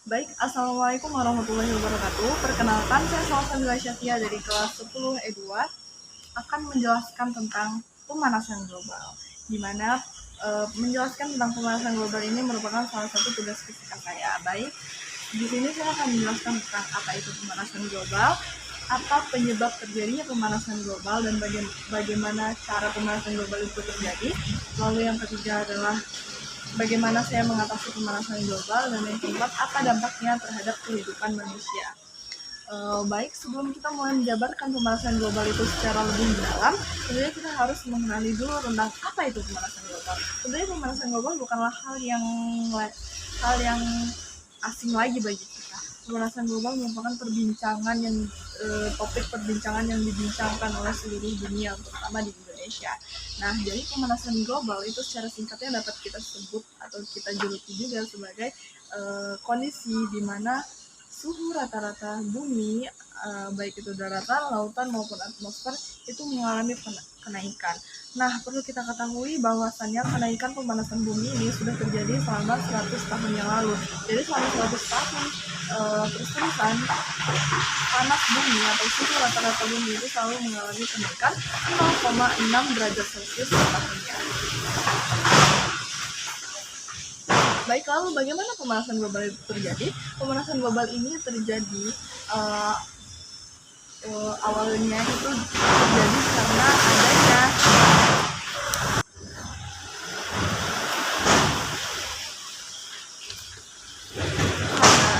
Baik, Assalamualaikum warahmatullahi wabarakatuh. Perkenalkan, saya Salsabila Syafia dari kelas 10 E2 akan menjelaskan tentang pemanasan global. Di mana menjelaskan tentang pemanasan global ini merupakan salah satu tugas fisika saya. Baik, di sini saya akan menjelaskan tentang apa itu pemanasan global, apa penyebab terjadinya pemanasan global, dan bagaimana cara pemanasan global itu terjadi. Lalu yang ketiga adalah bagaimana saya mengatasi pemanasan global, dan yang keempat, apa dampaknya terhadap kehidupan manusia. Baik, sebelum kita mulai menjabarkan pemanasan global itu secara lebih mendalam, tentunya kita harus mengenali dulu tentang apa itu pemanasan global. Tentunya pemanasan global bukanlah hal yang asing lagi bagi kita. Pemanasan global merupakan topik perbincangan yang dibincangkan oleh seluruh dunia, terutama di Indonesia. Nah, jadi pemanasan global itu secara singkatnya dapat kita sebut atau kita juluki juga sebagai kondisi di mana suhu rata-rata bumi, baik itu daratan, lautan maupun atmosfer, itu mengalami kenaikan. Nah, perlu kita ketahui bahwasannya kenaikan pemanasan bumi ini sudah terjadi selama 100 tahun yang lalu. Jadi selama 100 tahun terus-terusan panas bumi atau suhu rata-rata bumi itu selalu mengalami kenaikan 0,6 derajat Celcius per tahunnya. Baik, lalu bagaimana pemanasan global itu terjadi? Pemanasan global ini terjadi awalnya itu terjadi karena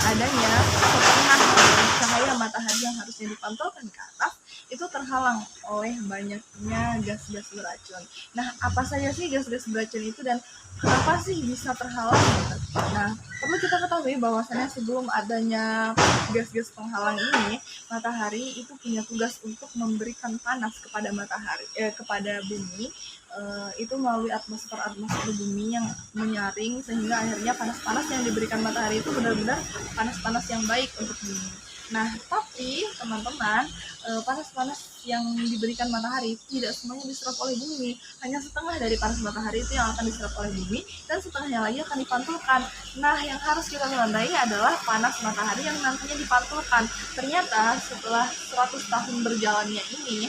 adanya setengah cahaya matahari yang harusnya dipantulkan ke atas itu terhalang oleh banyaknya gas-gas beracun. Nah, apa saja sih gas-gas beracun itu dan kenapa sih bisa terhalang? Nah, perlu kita ketahui bahwasannya sebelum adanya gas-gas penghalang ini, matahari itu punya tugas untuk memberikan panas kepada kepada bumi, itu melalui atmosfer bumi yang menyaring, sehingga akhirnya panas-panas yang diberikan matahari itu benar-benar panas-panas yang baik untuk bumi. Nah, tapi teman-teman, panas-panas yang diberikan matahari tidak semuanya diserap oleh bumi. Hanya setengah dari panas matahari itu yang akan diserap oleh bumi, dan setengahnya lagi akan dipantulkan. Nah, yang harus kita tandai adalah panas matahari yang nantinya dipantulkan. Ternyata setelah 100 tahun berjalannya ini,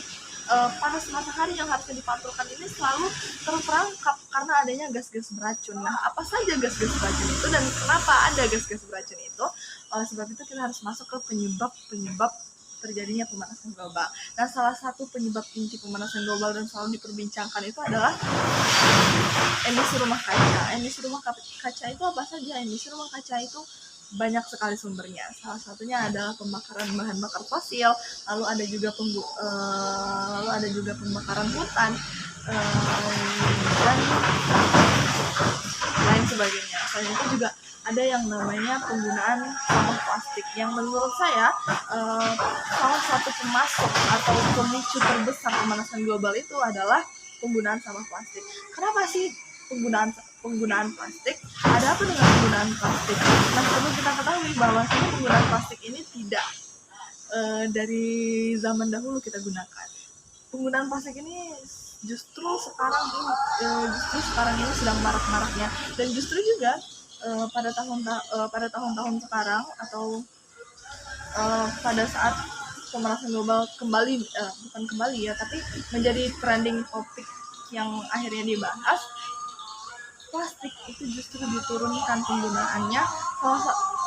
panas matahari yang harusnya dipantulkan ini selalu terperangkap karena adanya gas-gas beracun. Nah, apa saja gas-gas beracun itu dan kenapa ada gas-gas beracun itu? Oleh sebab itu kita harus masuk ke penyebab terjadinya pemanasan global. Nah, salah satu penyebab inti pemanasan global dan selalu diperbincangkan itu adalah emisi rumah kaca. Emisi rumah kaca itu apa saja? Emisi rumah kaca itu banyak sekali sumbernya. Salah satunya adalah pembakaran bahan bakar fosil, lalu ada juga pembakaran hutan, dan lain sebagainya. Selain itu juga ada yang namanya penggunaan sampah plastik, yang menurut saya salah satu pemasok atau pemicu terbesar pemanasan global itu adalah penggunaan sampah plastik. Kenapa sih penggunaan plastik? Ada apa dengan penggunaan plastik? Nah, perlu kita ketahui bahwa penggunaan plastik ini tidak dari zaman dahulu kita gunakan. Penggunaan plastik ini justru sekarang ini sedang marak-maraknya, dan justru juga pada tahun-tahun sekarang, atau pada saat pemanasan global bukan kembali ya, tapi menjadi trending topik yang akhirnya dibahas, plastik itu justru diturunkan penggunaannya.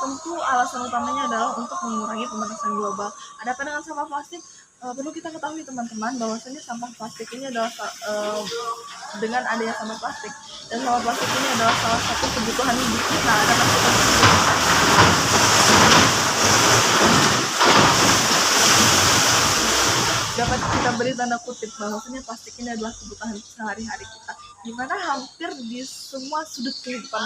Tentu alasan utamanya adalah untuk mengurangi pemanasan global. Ada apa dengan sampah plastik? Perlu kita ketahui teman-teman bahwasanya sampah plastik ini adalah dengan adanya sampah plastik, dan sampah plastik ini adalah salah satu kebutuhan hidup kita, karena kita dapat kita beri tanda kutip bahwasanya plastik ini adalah kebutuhan sehari-hari kita, di mana hampir di semua sudut kehidupan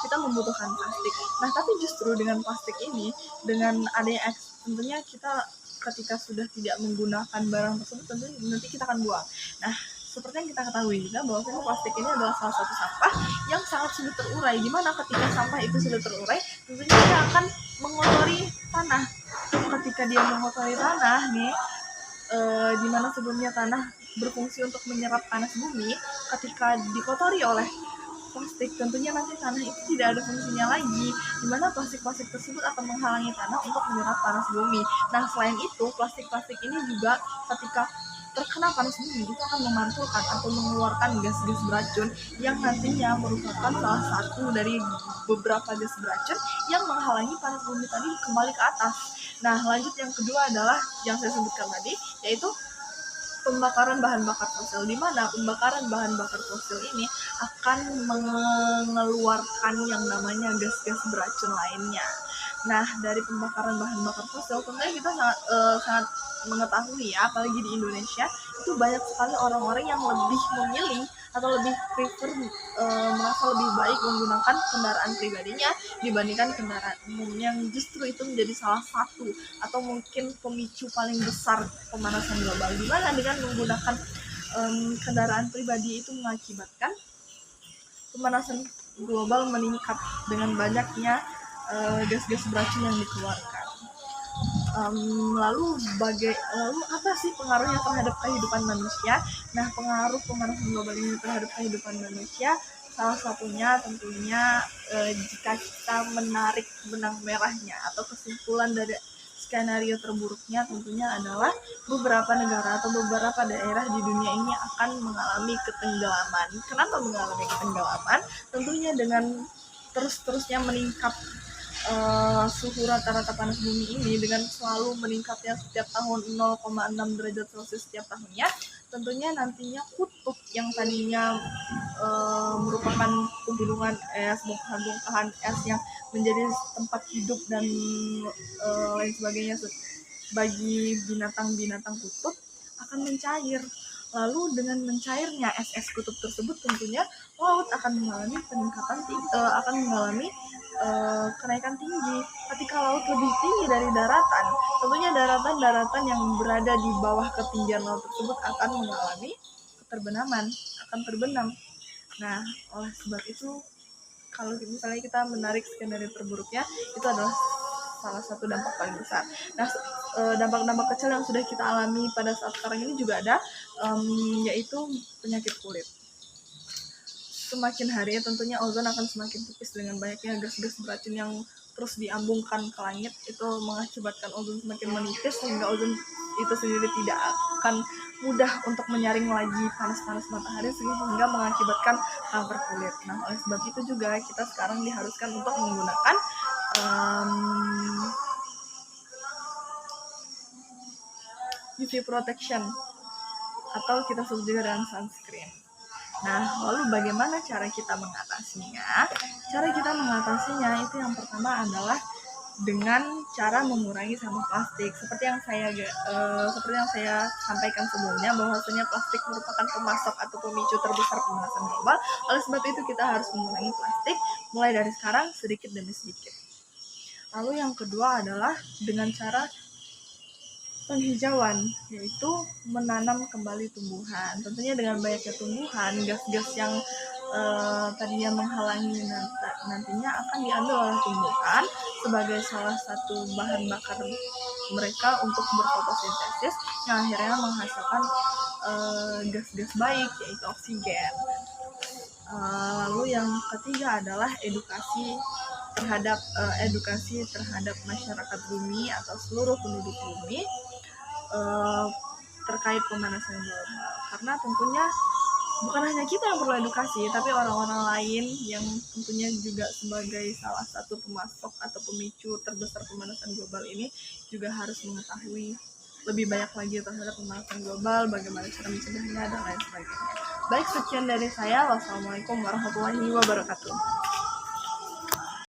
kita membutuhkan plastik. Nah, tapi justru dengan plastik ini, dengan adanya tentunya kita ketika sudah tidak menggunakan barang tersebut, tentunya nanti kita akan buang. Nah, seperti yang kita ketahui juga bahwa plastik ini adalah salah satu sampah yang sangat sulit terurai, di mana ketika sampah itu sudah terurai, tentunya dia akan mengotori tanah. Ketika dia mengotori tanah nih, di mana sebelumnya tanah berfungsi untuk menyerap panas bumi, ketika dikotori oleh plastik, tentunya nanti tanah itu tidak ada fungsinya lagi, di mana plastik-plastik tersebut akan menghalangi tanah untuk menyerap panas bumi. Nah, selain itu, plastik-plastik ini juga ketika terkena panas bumi itu akan memantulkan atau mengeluarkan gas-gas beracun yang nantinya merupakan salah satu dari beberapa gas beracun yang menghalangi panas bumi tadi kembali ke atas. Nah, lanjut yang kedua adalah yang saya sebutkan tadi, yaitu pembakaran bahan bakar fosil, di mana pembakaran bahan bakar fosil ini akan mengeluarkan yang namanya gas-gas beracun lainnya. Nah, dari pembakaran bahan bakar fosil tentunya kita sangat mengetahui ya, apalagi di Indonesia itu banyak sekali orang-orang yang lebih memilih atau lebih prefer merasa lebih baik menggunakan kendaraan pribadinya dibandingkan kendaraan umum, yang justru itu menjadi salah satu atau mungkin pemicu paling besar pemanasan global, di mana dengan menggunakan kendaraan pribadi itu mengakibatkan pemanasan global meningkat dengan banyaknya gas-gas beracun yang dikeluarkan. Lalu apa sih pengaruhnya terhadap kehidupan manusia? Nah, pengaruh pemanasan global ini terhadap kehidupan manusia salah satunya tentunya jika kita menarik benang merahnya atau kesimpulan dari skenario terburuknya, tentunya adalah beberapa negara atau beberapa daerah di dunia ini akan mengalami ketenggelaman. Kenapa mengalami ketenggelaman? Tentunya dengan terus-terusnya meningkat suhu rata-rata panas bumi ini, dengan selalu meningkatnya setiap tahun 0,6 derajat Celcius setiap tahunnya, tentunya nantinya kutub yang tadinya merupakan pegunungan es, bongkahan es yang menjadi tempat hidup dan lain sebagainya bagi binatang-binatang kutub akan mencair. Lalu dengan mencairnya es kutub tersebut, tentunya laut akan mengalami kenaikan tinggi. Ketika laut lebih tinggi dari daratan, tentunya daratan-daratan yang berada di bawah ketinggian laut tersebut akan mengalami akan terbenam. Nah, oleh sebab itu, kalau misalnya kita menarik skenario terburuknya, itu adalah salah satu dampak paling besar. Nah, dampak-dampak kecil yang sudah kita alami pada saat sekarang ini juga ada, yaitu penyakit kulit. Semakin hari tentunya ozon akan semakin tipis dengan banyaknya gas-gas beracun yang terus diambungkan ke langit, itu mengakibatkan ozon semakin menipis sehingga ozon itu sendiri tidak akan mudah untuk menyaring lagi panas-panas matahari sehingga mengakibatkan kanker kulit. Nah, oleh sebab itu juga kita sekarang diharuskan untuk menggunakan UV protection atau kita sebut juga dengan sunscreen. Nah, lalu bagaimana cara kita mengatasinya? Cara kita mengatasinya itu yang pertama adalah dengan cara mengurangi sampah plastik. Seperti yang saya sampaikan sebelumnya, bahwasanya plastik merupakan pemasok atau pemicu terbesar pemanasan global. Oleh sebab itu kita harus mengurangi plastik mulai dari sekarang sedikit demi sedikit. Lalu yang kedua adalah dengan cara penghijauan, yaitu menanam kembali tumbuhan. Tentunya dengan banyaknya tumbuhan, gas-gas yang tadinya menghalangi nantinya akan diambil oleh tumbuhan sebagai salah satu bahan bakar mereka untuk berfotosintesis, yang akhirnya menghasilkan gas-gas baik, yaitu oksigen. Lalu yang ketiga adalah edukasi terhadap masyarakat bumi atau seluruh penduduk bumi terkait pemanasan global, karena tentunya bukan hanya kita yang perlu edukasi, tapi orang-orang lain yang tentunya juga sebagai salah satu pemasok atau pemicu terbesar pemanasan global ini juga harus mengetahui lebih banyak lagi terhadap pemanasan global, bagaimana cara mencegahnya dan lain sebagainya. Baik, sekian dari saya. Wassalamualaikum warahmatullahi wabarakatuh.